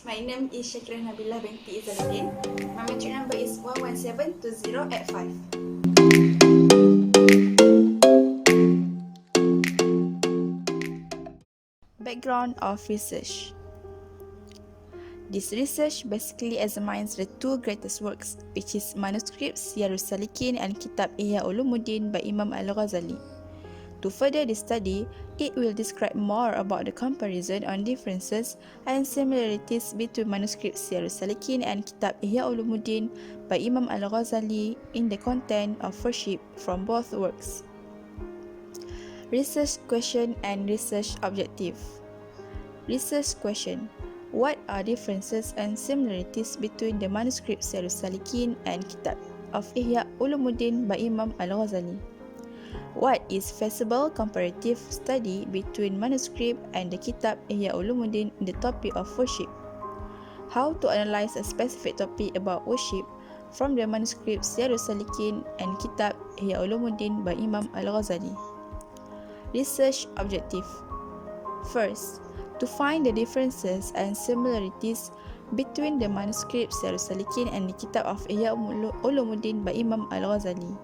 My name is Shakirah Nabilah binti Izalludin. My matric number is 1172085. Background of research. This research basically examines the two greatest works, which is Manuscripts, Salikin and Kitab Ihya Ulumuddin by Imam Al-Ghazali. To further this study, it will describe more about the comparison on differences and similarities between Manuscripts Salikin and Kitab Ihya Ulumuddin by Imam Al-Ghazali in the content of worship from both works. Research question and research objective. Research question: what are differences and similarities between the Manuscript Salikin and Kitab of Ihya Ulumuddin by Imam Al-Ghazali? What is feasible comparative study between Manuscript and the Kitab Ihya Ulumuddin in the topic of worship? How to analyze a specific topic about worship from the Manuscript Salikin and Kitab Ihya Ulumuddin by Imam Al-Ghazali? Research objective. First, to find the differences and similarities between the Manuscript Salikin and the Kitab of Ihya Ulumuddin by Imam Al-Ghazali.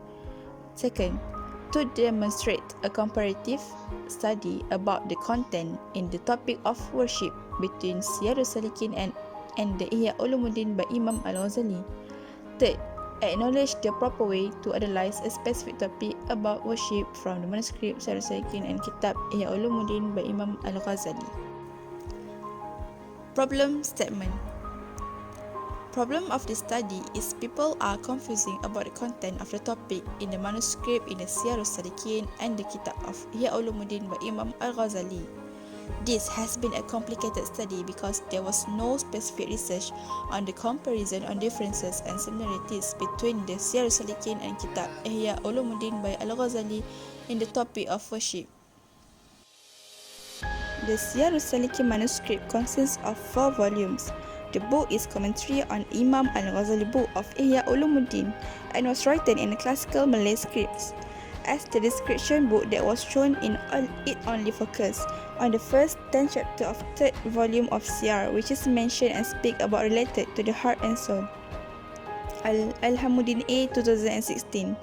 Second, to demonstrate a comparative study about the content in the topic of worship between Salikin and the Ihya Ulumuddin by Imam Al-Ghazali. Third, acknowledge the proper way to analyze a specific topic about worship from the Manuscript Salikin and Kitab Ihya Ulumuddin by Imam Al-Ghazali. Problem statement. Problem of the study is people are confusing about the content of the topic in the manuscript in the Salikin and the Kitab of Ihya Ulumuddin by Imam Al-Ghazali. This has been a complicated study because there was no specific research on the comparison on differences and similarities between the Salikin and Kitab Ihya Ulumuddin by Al-Ghazali in the topic of worship. The Salikin manuscript consists of 4 volumes. The book is commentary on Imam Al-Ghazali book of Ihya Ulumuddin and was written in a classical Malay scripts. As the description book that was shown in it only focused on the first 10 chapter of 3rd volume of Sayr, which is mentioned and speak about related to the heart and soul. Ulumuddin A 2016.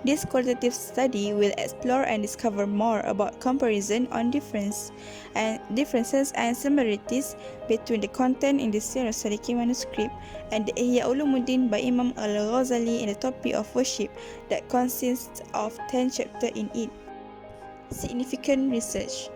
This qualitative study will explore and discover more about comparison on differences and similarities between the content in the Salikin manuscript and the Ihya Ulumuddin by Imam Al-Ghazali in the topic of worship that consists of 10 chapters in it. Significant research.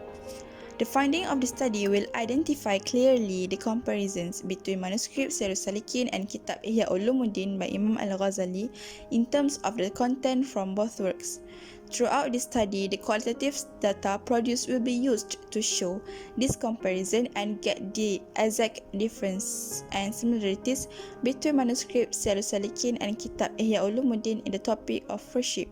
The finding of the study will identify clearly the comparisons between Manuscript Salikin and Kitab Ihya Ulumuddin by Imam Al-Ghazali in terms of the content from both works. Throughout this study, the qualitative data produced will be used to show this comparison and get the exact difference and similarities between Manuscript Salikin and Kitab Ihya Ulumuddin in the topic of worship.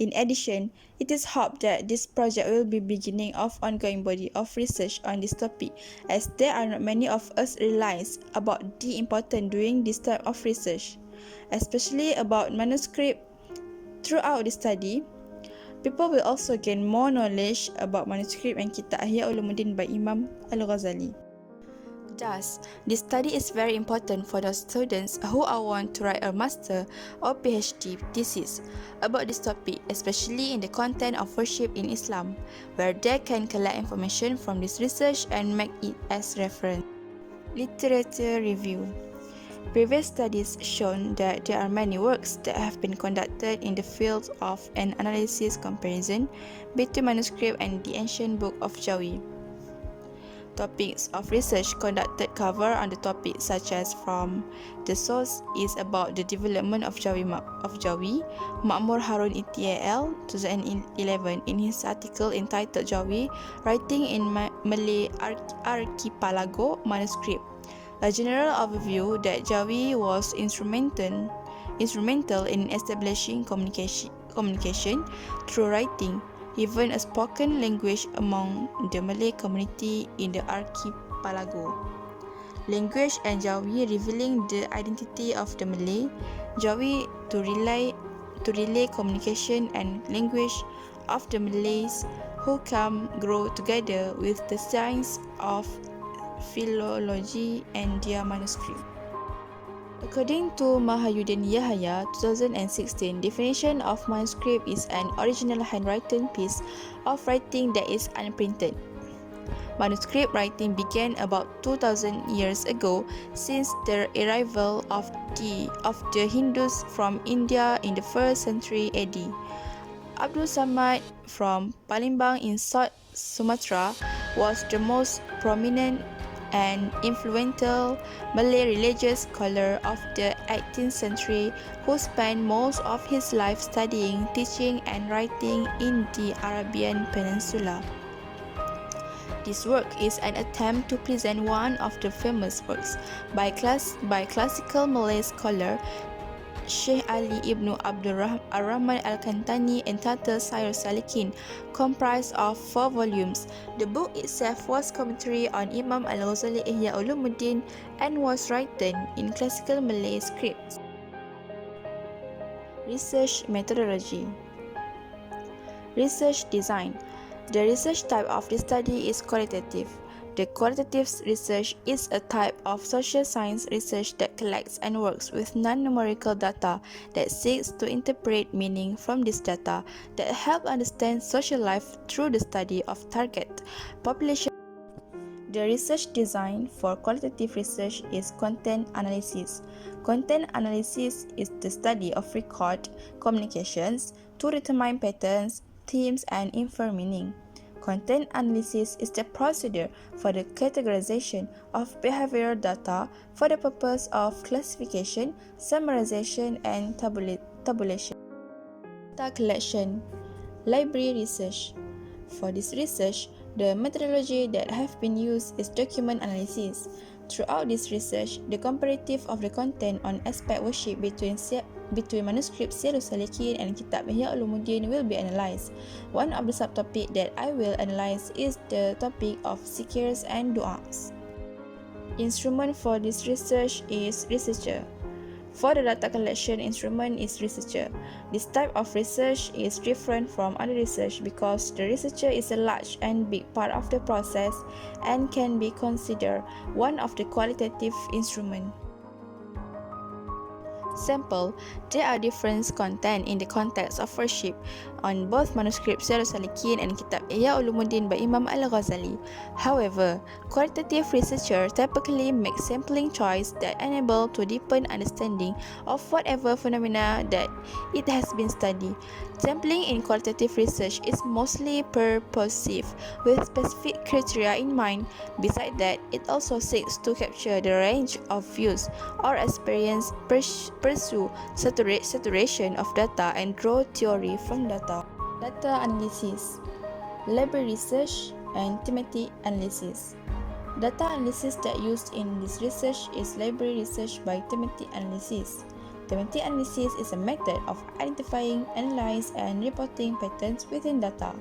In addition, it is hoped that this project will be beginning of ongoing body of research on this topic, as there are not many of us realize about the importance doing this type of research, especially about manuscript. Throughout the study, people will also gain more knowledge about manuscript and Kitab Ihya Ulumuddin by Imam Al-Ghazali. Thus, this study is very important for those students who want to write a master or PhD thesis about this topic, especially in the content of worship in Islam, where they can collect information from this research and make it as reference. Literature review. Previous studies shown that there are many works that have been conducted in the field of an analysis comparison between manuscript and the ancient book of Jawi. Topics of research conducted cover on the topics such as from the source is about the development of Jawi Makmur Harun ETAL 2011 in his article entitled Jawi, Writing in Malay Archipelago Manuscript. A general overview that Jawi was instrumental in establishing communication through writing, even a spoken language among the Malay community in the archipelago. Language and Jawi revealing the identity of the Malay, Jawi to relay communication and language of the Malays who grow together with the science of philology, and their manuscript. According to Mahayuddin Yahya, 2016, definition of manuscript is an original handwritten piece of writing that is unprinted. Manuscript writing began about 2000 years ago since the arrival of the Hindus from India in the 1st century AD. Abdul Samad from Palembang in South Sumatra was the most prominent and influential Malay religious scholar of the 18th century who spent most of his life studying, teaching and writing in the Arabian Peninsula. This work is an attempt to present one of the famous works by classical Malay scholar Sheikh Ali ibn Abdul Rahman Al-Kantani entitled Sayr Salikin, comprised of 4 volumes. The book itself was commentary on Imam Al-Ghazali Ihya Ulumuddin and was written in classical Malay script. Research methodology. Research design. The research type of this study is qualitative. The qualitative research is a type of social science research that collects and works with non-numerical data that seeks to interpret meaning from this data that help understand social life through the study of target population. The research design for qualitative research is content analysis. Content analysis is the study of record communications to determine patterns, themes, and infer meaning. Content analysis is the procedure for the categorization of behavioral data for the purpose of classification, summarization, and tabulation. Data collection. Library research. For this research, the methodology that have been used is document analysis. Throughout this research, the comparative of the content on aspect worship between manuscript Sayr Salikin and Kitab Ihya Ulumuddin will be analyzed. One of the subtopics that I will analyze is the topic of zikrs and du'as. Instrument for this research is researcher. For the data collection instrument is researcher. This type of research is different from other research because the researcher is a large and big part of the process and can be considered one of the qualitative instruments. Sample, there are different content in the context of worship on both manuscripts Sayr Salikin and Kitab Ihya Ulumuddin by Imam Al-Ghazali. However, qualitative researchers typically make sampling choice that enable to deepen understanding of whatever phenomena that it has been studied. Sampling in qualitative research is mostly purposive, with specific criteria in mind. Besides that, it also seeks to capture the range of views or experience, pursue saturation of data, and draw theory from data. Data analysis, library research, and thematic analysis. Data analysis that used in this research is library research by thematic analysis. Thematic analysis is a method of identifying, analyzing, and reporting patterns within data.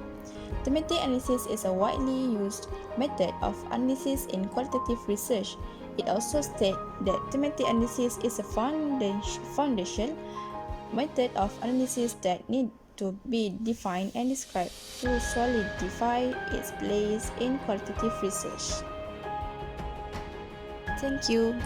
Thematic analysis is a widely used method of analysis in qualitative research. It also states that thematic analysis is a foundation method of analysis that need to be defined and described to solidify its place in qualitative research. Thank you.